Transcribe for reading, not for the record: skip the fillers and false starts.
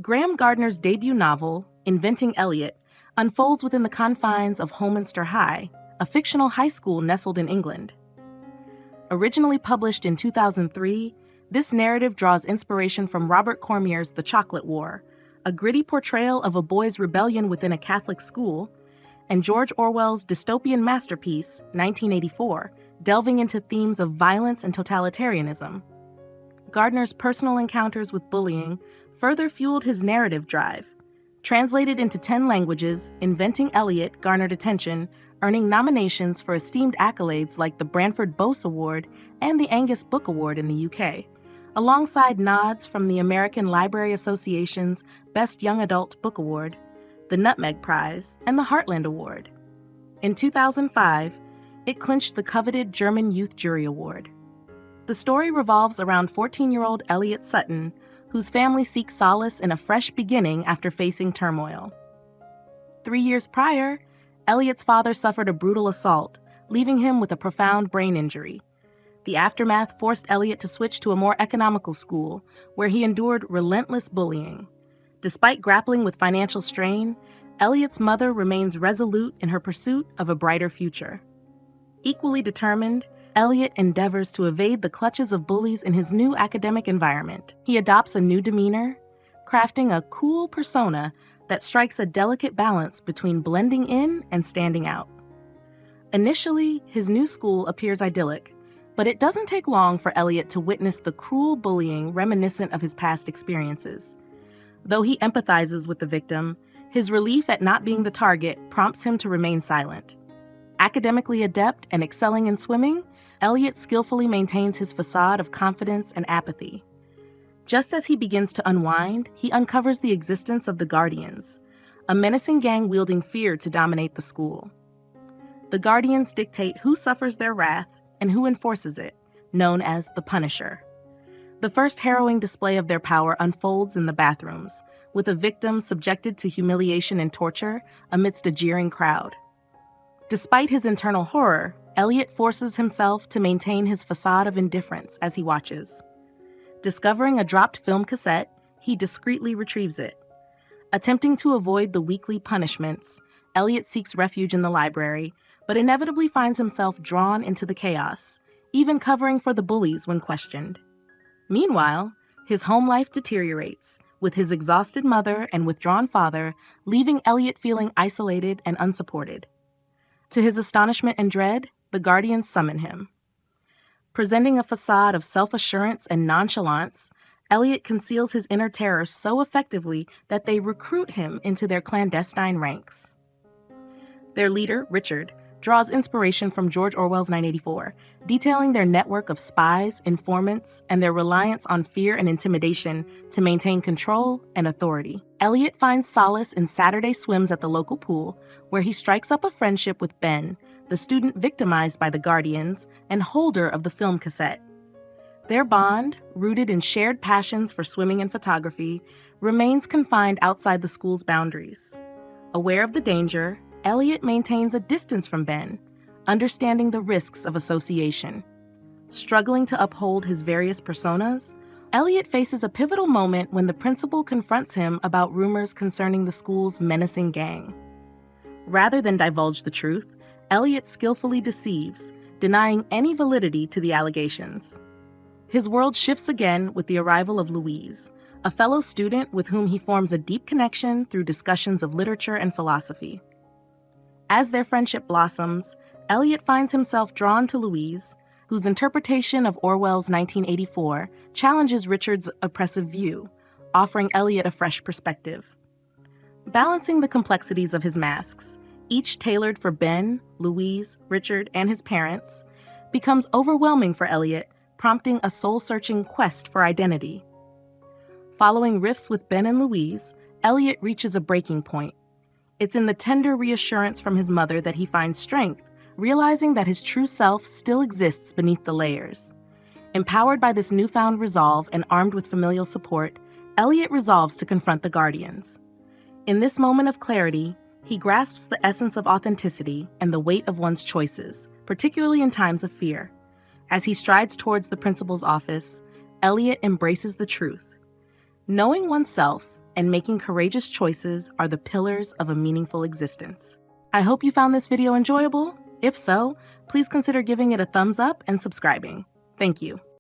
Graham Gardner's debut novel, Inventing Elliot, unfolds within the confines of Holminster High, a fictional high school nestled in England. Originally published in 2003, this narrative draws inspiration from Robert Cormier's The Chocolate War, a gritty portrayal of a boy's rebellion within a Catholic school, and George Orwell's dystopian masterpiece, 1984, delving into themes of violence and totalitarianism. Gardner's personal encounters with bullying further fueled his narrative drive. Translated into 10 languages, Inventing Elliot garnered attention, earning nominations for esteemed accolades like the Branford Bose Award and the Angus Book Award in the UK, alongside nods from the American Library Association's Best Young Adult Book Award, the Nutmeg Prize, and the Heartland Award. In 2005, it clinched the coveted German Youth Jury Award. The story revolves around 14-year-old Elliot Sutton, whose family seeks solace in a fresh beginning after facing turmoil. 3 years prior, Elliot's father suffered a brutal assault, leaving him with a profound brain injury. The aftermath forced Elliot to switch to a more economical school, where he endured relentless bullying. Despite grappling with financial strain, Elliot's mother remains resolute in her pursuit of a brighter future. Equally determined, Elliot endeavors to evade the clutches of bullies in his new academic environment. He adopts a new demeanor, crafting a cool persona that strikes a delicate balance between blending in and standing out. Initially, his new school appears idyllic, but it doesn't take long for Elliot to witness the cruel bullying reminiscent of his past experiences. Though he empathizes with the victim, his relief at not being the target prompts him to remain silent. Academically adept and excelling in swimming, Elliot skillfully maintains his facade of confidence and apathy. Just as he begins to unwind, he uncovers the existence of the Guardians, a menacing gang wielding fear to dominate the school. The Guardians dictate who suffers their wrath and who enforces it, known as the Punisher. The first harrowing display of their power unfolds in the bathrooms, with a victim subjected to humiliation and torture amidst a jeering crowd. Despite his internal horror, Elliot forces himself to maintain his facade of indifference as he watches. Discovering a dropped film cassette, he discreetly retrieves it. Attempting to avoid the weekly punishments, Elliot seeks refuge in the library, but inevitably finds himself drawn into the chaos, even covering for the bullies when questioned. Meanwhile, his home life deteriorates, with his exhausted mother and withdrawn father leaving Elliot feeling isolated and unsupported. To his astonishment and dread, the Guardians summon him. Presenting a facade of self-assurance and nonchalance, Elliot conceals his inner terror so effectively that they recruit him into their clandestine ranks. Their leader, Richard, draws inspiration from George Orwell's 1984, detailing their network of spies, informants, and their reliance on fear and intimidation to maintain control and authority. Elliot finds solace in Saturday swims at the local pool, where he strikes up a friendship with Ben, the student victimized by the Guardians and holder of the film cassette. Their bond, rooted in shared passions for swimming and photography, remains confined outside the school's boundaries. Aware of the danger, Elliot maintains a distance from Ben, understanding the risks of association. Struggling to uphold his various personas, Elliot faces a pivotal moment when the principal confronts him about rumors concerning the school's menacing gang. Rather than divulge the truth, Elliot skillfully deceives, denying any validity to the allegations. His world shifts again with the arrival of Louise, a fellow student with whom he forms a deep connection through discussions of literature and philosophy. As their friendship blossoms, Elliot finds himself drawn to Louise, whose interpretation of Orwell's 1984 challenges Richard's oppressive view, offering Elliot a fresh perspective. Balancing the complexities of his masks, each tailored for Ben, Louise, Richard, and his parents, becomes overwhelming for Elliot, prompting a soul-searching quest for identity. Following rifts with Ben and Louise, Elliot reaches a breaking point. It's in the tender reassurance from his mother that he finds strength, realizing that his true self still exists beneath the layers. Empowered by this newfound resolve and armed with familial support, Elliot resolves to confront the Guardians. In this moment of clarity, he grasps the essence of authenticity and the weight of one's choices, particularly in times of fear. As he strides towards the principal's office, Elliot embraces the truth. Knowing oneself, and making courageous choices are the pillars of a meaningful existence. I hope you found this video enjoyable. If so, please consider giving it a thumbs up and subscribing. Thank you.